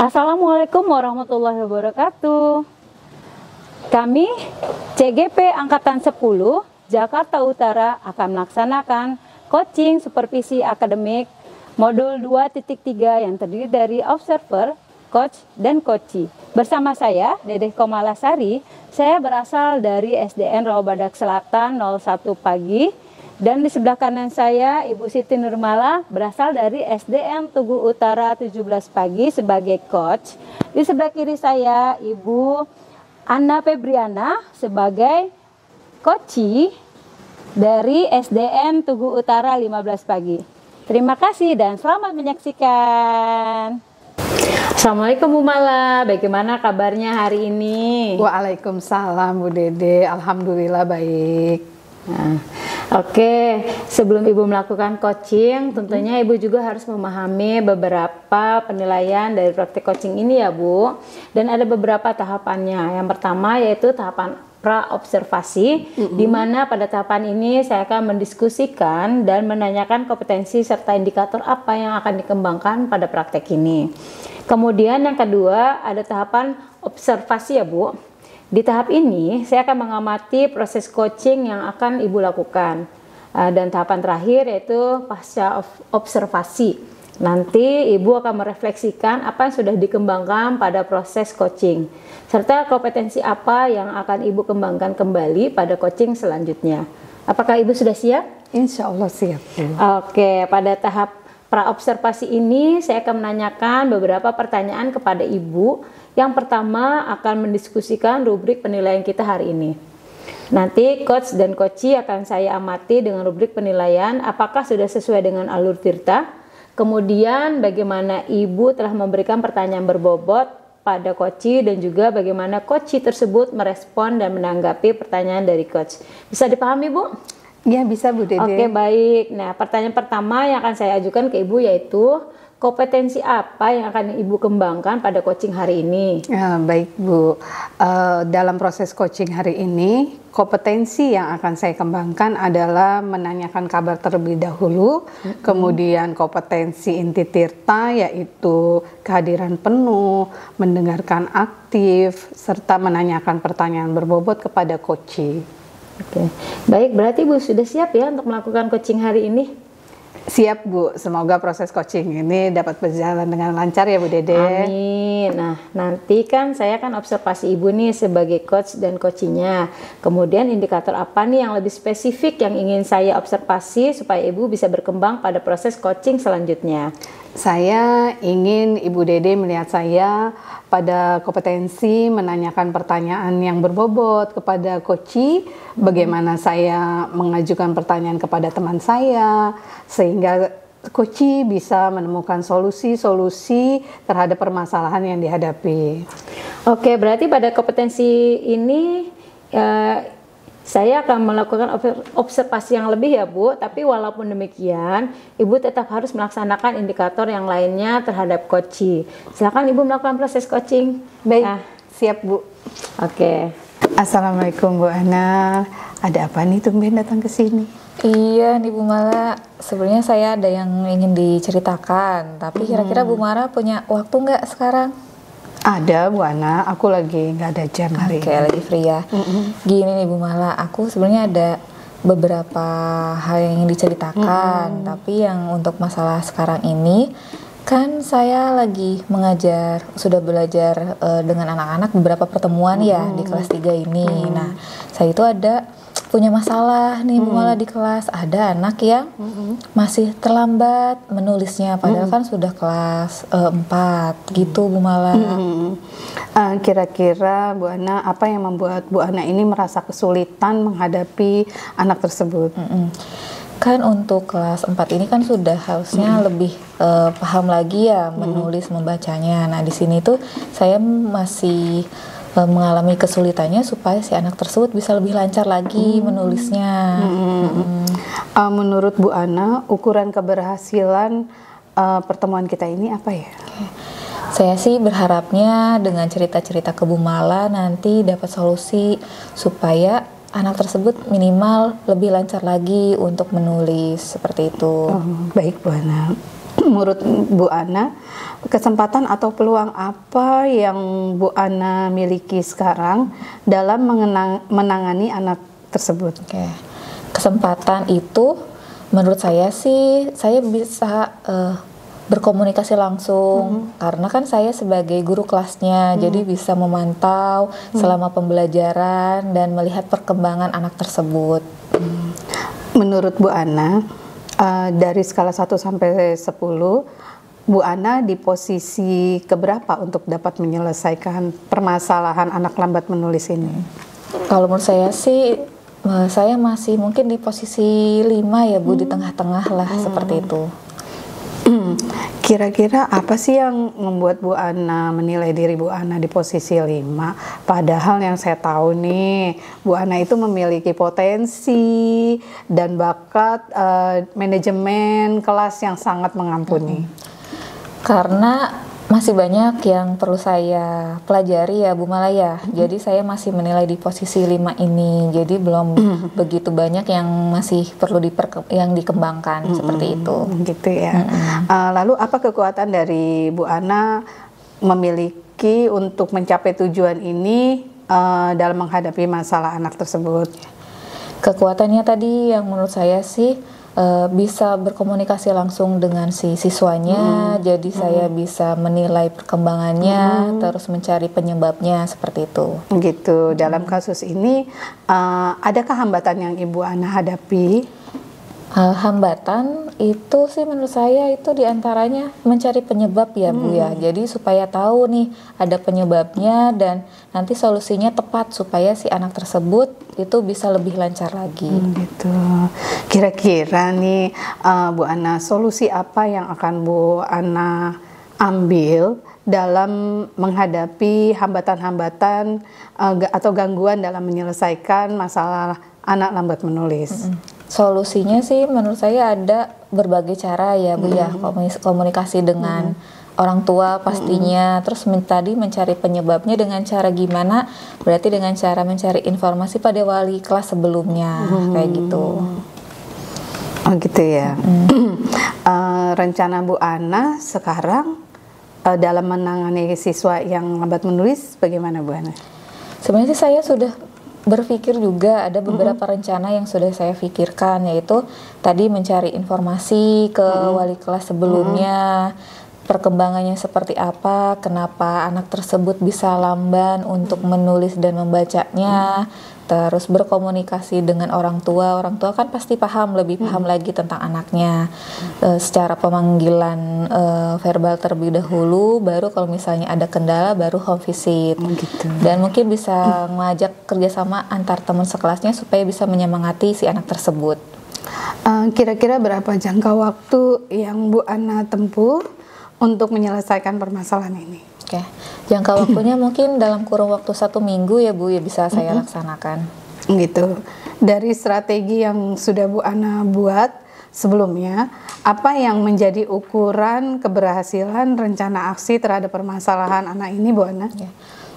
Assalamualaikum warahmatullahi wabarakatuh. Kami CGP Angkatan 10 Jakarta Utara akan melaksanakan coaching supervisi akademik modul 2.3 yang terdiri dari observer, coach, dan coachee. Bersama saya, Dedeh Komalasari, saya berasal dari SDN Rawabadak Selatan 01 Pagi. Dan di sebelah kanan saya, Ibu Siti Nurmala berasal dari SDN Tugu Utara 17 Pagi sebagai coach. Di sebelah kiri saya, Ibu Anna Febriana sebagai coachee dari SDN Tugu Utara 15 Pagi. Terima kasih dan selamat menyaksikan. Assalamualaikum Bu Mala, bagaimana kabarnya hari ini? Waalaikumsalam Bu Dede, alhamdulillah baik. Nah, oke, sebelum Ibu melakukan coaching, tentunya Ibu juga harus memahami beberapa penilaian dari praktik coaching ini ya Bu. Dan ada beberapa tahapannya. Yang pertama yaitu tahapan pra-observasi, di mana pada tahapan ini saya akan mendiskusikan dan menanyakan kompetensi serta indikator apa yang akan dikembangkan pada praktek ini. Kemudian yang kedua ada tahapan observasi ya Bu. Di tahap ini, saya akan mengamati proses coaching yang akan Ibu lakukan. Dan tahapan terakhir yaitu pasca observasi. Nanti Ibu akan merefleksikan apa yang sudah dikembangkan pada proses coaching. Serta kompetensi apa yang akan Ibu kembangkan kembali pada coaching selanjutnya. Apakah Ibu sudah siap? Insya Allah siap. Oke, pada tahap pra-observasi ini saya akan menanyakan beberapa pertanyaan kepada Ibu. Yang pertama akan mendiskusikan rubrik penilaian kita hari ini. Nanti coach dan coachee akan saya amati dengan rubrik penilaian apakah sudah sesuai dengan alur tirta. Kemudian bagaimana Ibu telah memberikan pertanyaan berbobot pada coachee dan juga bagaimana coachee tersebut merespon dan menanggapi pertanyaan dari coach. Bisa dipahami Bu? Ya bisa Bu Dede. Oke baik. Nah pertanyaan pertama yang akan saya ajukan ke Ibu yaitu kompetensi apa yang akan Ibu kembangkan pada coaching hari ini? Ya, baik Bu, dalam proses coaching hari ini, kompetensi yang akan saya kembangkan adalah menanyakan kabar terlebih dahulu, kemudian kompetensi inti tirta yaitu kehadiran penuh, mendengarkan aktif, serta menanyakan pertanyaan berbobot kepada coachee. Oke, baik berarti Ibu sudah siap ya untuk melakukan coaching hari ini? Siap Bu, semoga proses coaching ini dapat berjalan dengan lancar ya Bu Dede. Amin. Nah nanti kan saya akan observasi Ibu nih sebagai coach dan coachingnya. Kemudian indikator apa nih yang lebih spesifik yang ingin saya observasi supaya Ibu bisa berkembang pada proses coaching selanjutnya? Saya ingin Ibu Dede melihat saya pada kompetensi menanyakan pertanyaan yang berbobot kepada coachee, bagaimana saya mengajukan pertanyaan kepada teman saya, sehingga coachee bisa menemukan solusi-solusi terhadap permasalahan yang dihadapi. Oke, berarti pada kompetensi ini saya akan melakukan observasi yang lebih ya Bu, tapi walaupun demikian Ibu tetap harus melaksanakan indikator yang lainnya terhadap coachee. Silakan Ibu melakukan proses coaching. Baik, siap Bu. Oke. Assalamualaikum Bu Ana, ada apa nih tumben datang ke sini? Iya nih Bu Mala, sebenarnya saya ada yang ingin diceritakan, tapi kira-kira Bu Mala punya waktu nggak sekarang? Ada Bu Ana, aku lagi nggak ada jam hari ini. Oke, lagi free ya. Gini nih Bu Mala, aku sebenarnya ada beberapa hal yang ingin diceritakan, tapi yang untuk masalah sekarang ini kan saya lagi mengajar, sudah belajar dengan anak-anak beberapa pertemuan ya di kelas 3 ini. Nah, saya itu punya masalah nih Bu Mala di kelas. Ada anak yang masih terlambat menulisnya padahal kan sudah kelas 4 gitu Bu Mala. Kira-kira Bu Ana apa yang membuat Bu Ana ini merasa kesulitan menghadapi anak tersebut? Kan untuk kelas 4 ini kan sudah harusnya lebih paham lagi ya menulis membacanya. Nah, di sini tuh saya masih mengalami kesulitannya supaya si anak tersebut bisa lebih lancar lagi menulisnya. Menurut Bu Ana, ukuran keberhasilan pertemuan kita ini apa ya? Saya sih berharapnya dengan cerita-cerita ke Bu Mala nanti dapat solusi supaya anak tersebut minimal lebih lancar lagi untuk menulis seperti itu. Baik Bu Ana. menurut Bu Ana, kesempatan atau peluang apa yang Bu Ana miliki sekarang dalam menangani anak tersebut? Oke. Kesempatan itu menurut saya sih saya bisa berkomunikasi langsung karena kan saya sebagai guru kelasnya jadi bisa memantau selama pembelajaran dan melihat perkembangan anak tersebut. Menurut Bu Ana, dari skala 1 sampai 10, Bu Ana di posisi keberapa untuk dapat menyelesaikan permasalahan anak lambat menulis ini? Kalau menurut saya sih saya masih mungkin di posisi 5 ya Bu, di tengah-tengah lah seperti itu. Kira-kira apa sih yang membuat Bu Ana menilai diri Bu Ana di posisi 5? Padahal yang saya tahu nih, Bu Ana itu memiliki potensi dan bakat manajemen kelas yang sangat mengampuni. Karena masih banyak yang perlu saya pelajari ya Bu Malaya. Jadi saya masih menilai di posisi 5 ini. Jadi belum begitu banyak yang masih perlu yang dikembangkan seperti itu. Gitu ya. Lalu apa kekuatan dari Bu Ana memiliki untuk mencapai tujuan ini dalam menghadapi masalah anak tersebut? Kekuatannya tadi yang menurut saya sih bisa berkomunikasi langsung dengan si siswanya, jadi saya bisa menilai perkembangannya, terus mencari penyebabnya seperti itu. Gitu. Dalam kasus ini, adakah hambatan yang Ibu Ana hadapi? Hambatan itu sih menurut saya itu diantaranya mencari penyebab ya Bu ya. Jadi supaya tahu nih ada penyebabnya dan nanti solusinya tepat supaya si anak tersebut itu bisa lebih lancar lagi. Gitu. Kira-kira nih Bu Ana, solusi apa yang akan Bu Ana ambil dalam menghadapi hambatan-hambatan atau gangguan dalam menyelesaikan masalah anak lambat menulis? Solusinya sih menurut saya ada berbagai cara ya Bu ya, komunikasi dengan orang tua pastinya, terus tadi mencari penyebabnya dengan cara gimana, berarti dengan cara mencari informasi pada wali kelas sebelumnya, kayak gitu. Oh gitu ya. Rencana Bu Ana sekarang dalam menangani siswa yang lambat menulis bagaimana Bu Ana? Sebenarnya saya sudah berpikir juga ada beberapa rencana yang sudah saya pikirkan, yaitu tadi mencari informasi ke wali kelas sebelumnya, perkembangannya seperti apa, kenapa anak tersebut bisa lamban untuk menulis dan membacanya, terus berkomunikasi dengan orang tua kan pasti lebih paham lagi tentang anaknya, secara pemanggilan verbal terlebih dahulu, baru kalau misalnya ada kendala baru home visit, gitu. Dan mungkin bisa mengajak kerjasama antar teman sekelasnya supaya bisa menyemangati si anak tersebut. Kira-kira berapa jangka waktu yang Bu Ana tempuh untuk menyelesaikan permasalahan ini? Oke, jangka waktunya mungkin dalam kurun waktu 1 minggu ya Bu ya bisa saya laksanakan. Gitu. Dari strategi yang sudah Bu Ana buat sebelumnya, apa yang menjadi ukuran keberhasilan rencana aksi terhadap permasalahan anak ini Bu Ana? Ya.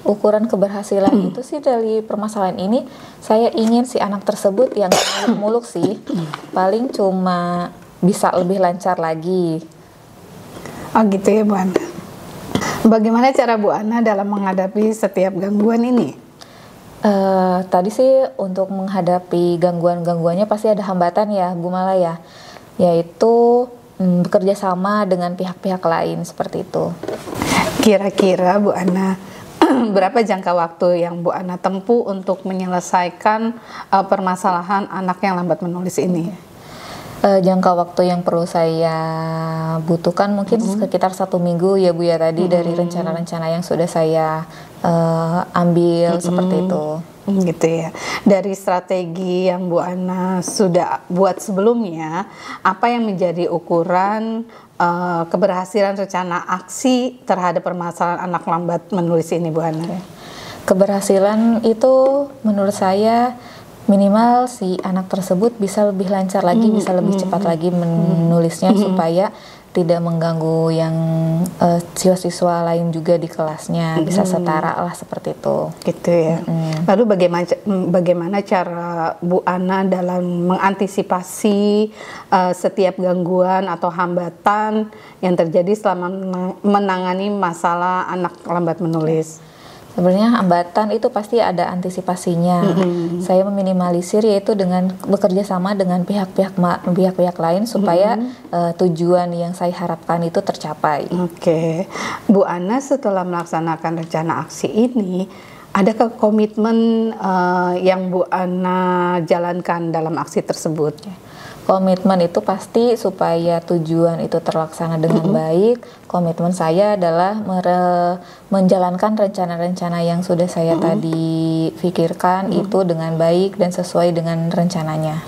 Ukuran keberhasilan itu sih dari permasalahan ini, saya ingin si anak tersebut yang muluk-muluk sih, paling cuma bisa lebih lancar lagi. Oh gitu ya Bu Ana. Bagaimana cara Bu Ana dalam menghadapi setiap gangguan ini? Tadi sih untuk menghadapi gangguannya pasti ada hambatan ya Bu Mala ya, yaitu bekerja sama dengan pihak-pihak lain seperti itu. Kira-kira Bu Ana, berapa jangka waktu yang Bu Ana tempuh untuk menyelesaikan permasalahan anak yang lambat menulis ini? Jangka waktu yang perlu saya butuhkan mungkin sekitar 1 minggu ya Bu ya, tadi dari rencana-rencana yang sudah saya ambil seperti itu. Gitu ya. Dari strategi yang Bu Ana sudah buat sebelumnya, apa yang menjadi ukuran keberhasilan rencana aksi terhadap permasalahan anak lambat menulis ini Bu Ana? Keberhasilan itu menurut saya minimal si anak tersebut bisa lebih lancar lagi, bisa lebih cepat lagi menulisnya supaya tidak mengganggu yang siswa-siswa lain juga di kelasnya, bisa setara lah seperti itu. Gitu ya. Lalu bagaimana cara Bu Ana dalam mengantisipasi setiap gangguan atau hambatan yang terjadi selama menangani masalah anak lambat menulis? Sebenarnya hambatan itu pasti ada antisipasinya. Saya meminimalisir yaitu dengan bekerja sama dengan pihak-pihak lain supaya tujuan yang saya harapkan itu tercapai. Oke. Bu Ana setelah melaksanakan rencana aksi ini, adakah komitmen yang Bu Ana jalankan dalam aksi tersebut? Komitmen itu pasti supaya tujuan itu terlaksana dengan baik. Komitmen saya adalah menjalankan rencana-rencana yang sudah saya tadi pikirkan itu dengan baik dan sesuai dengan rencananya.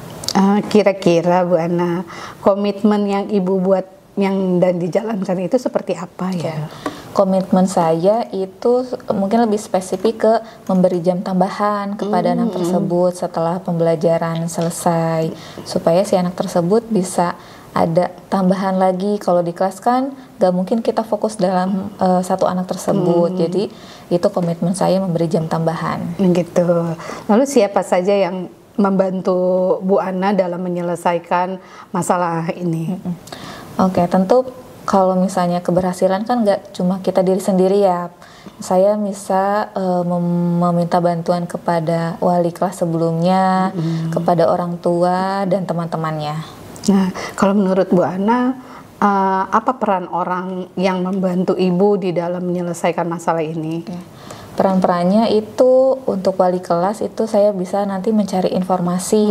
Kira-kira Bu Ana, komitmen yang Ibu buat dan dijalankan itu seperti apa ya? Komitmen saya itu mungkin lebih spesifik ke memberi jam tambahan kepada anak tersebut setelah pembelajaran selesai, supaya si anak tersebut bisa ada tambahan lagi. Kalau di kelas kan gak mungkin kita fokus dalam satu anak tersebut, jadi itu komitmen saya memberi jam tambahan. Gitu. Lalu siapa saja yang membantu Bu Ana dalam menyelesaikan masalah ini? Oke, tentu kalau misalnya keberhasilan kan nggak cuma kita diri sendiri ya. Saya bisa meminta bantuan kepada wali kelas sebelumnya, kepada orang tua dan teman-temannya. Nah, kalau menurut Bu Ana, apa peran orang yang membantu Ibu di dalam menyelesaikan masalah ini? Peran-perannya itu untuk wali kelas itu saya bisa nanti mencari informasi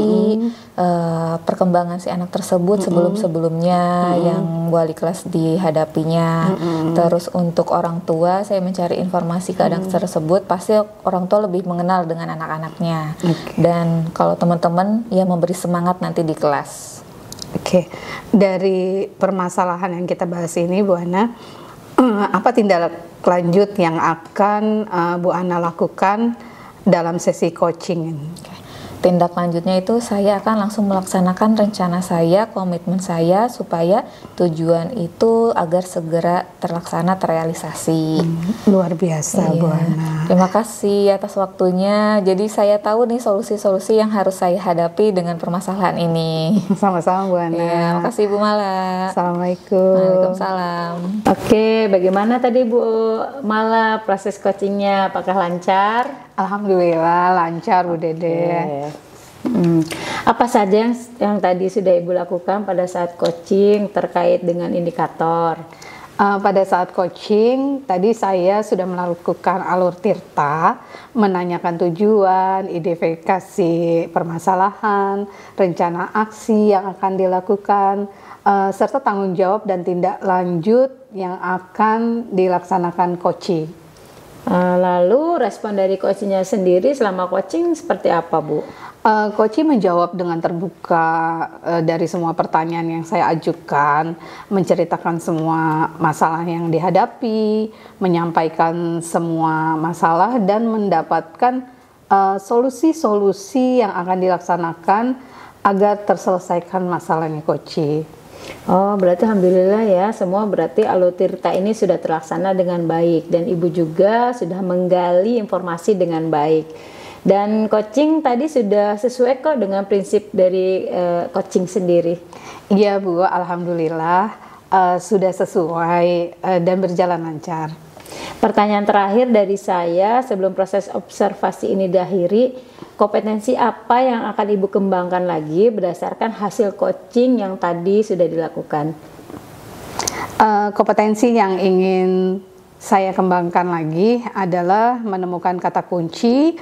perkembangan si anak tersebut sebelum-sebelumnya yang wali kelas dihadapinya. Terus untuk orang tua saya mencari informasi ke anak tersebut, pasti orang tua lebih mengenal dengan anak-anaknya. Dan kalau teman-teman ya memberi semangat nanti di kelas. Oke. Dari permasalahan yang kita bahas ini Bu Ana, apa tindak lanjut yang akan Bu Ana lakukan dalam sesi coaching ini? Tindak lanjutnya itu saya akan langsung melaksanakan rencana saya, komitmen saya supaya tujuan itu agar segera terlaksana, terrealisasi. Luar biasa Bu Ana. Terima kasih atas waktunya. Jadi saya tahu nih solusi-solusi yang harus saya hadapi dengan permasalahan ini. Sama-sama Bu Ana. Terima kasih Bu Mala. Assalamualaikum. Waalaikumsalam. Oke, bagaimana tadi Bu Mala proses coachingnya? Apakah lancar? Alhamdulillah lancar Bu Dede. Apa saja yang tadi sudah Ibu lakukan pada saat coaching terkait dengan indikator? Pada saat coaching tadi saya sudah melakukan alur tirta, menanyakan tujuan, identifikasi permasalahan, rencana aksi yang akan dilakukan, serta tanggung jawab dan tindak lanjut yang akan dilaksanakan coaching. Lalu respon dari coachingnya sendiri selama coaching seperti apa Bu? Coaching menjawab dengan terbuka dari semua pertanyaan yang saya ajukan, menceritakan semua masalah yang dihadapi, menyampaikan semua masalah dan mendapatkan solusi-solusi yang akan dilaksanakan agar terselesaikan masalahnya coaching. Oh, berarti alhamdulillah ya, semua berarti alur tirta ini sudah terlaksana dengan baik dan Ibu juga sudah menggali informasi dengan baik. Dan coaching tadi sudah sesuai kok dengan prinsip dari coaching sendiri. Iya Bu, alhamdulillah sudah sesuai dan berjalan lancar. Pertanyaan terakhir dari saya sebelum proses observasi ini diakhiri, kompetensi apa yang akan Ibu kembangkan lagi berdasarkan hasil coaching yang tadi sudah dilakukan? Kompetensi yang ingin saya kembangkan lagi adalah menemukan kata kunci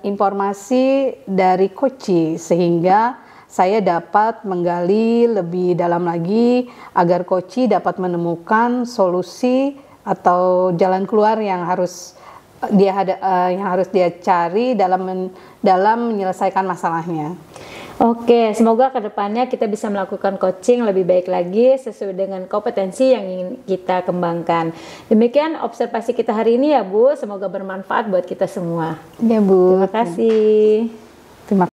informasi dari coaching sehingga saya dapat menggali lebih dalam lagi agar coaching dapat menemukan solusi atau jalan keluar yang harus dia cari dalam menyelesaikan masalahnya. Oke, semoga kedepannya kita bisa melakukan coaching lebih baik lagi sesuai dengan kompetensi yang ingin kita kembangkan. Demikian observasi kita hari ini ya Bu, semoga bermanfaat buat kita semua. Ya Bu. Terima kasih. Terima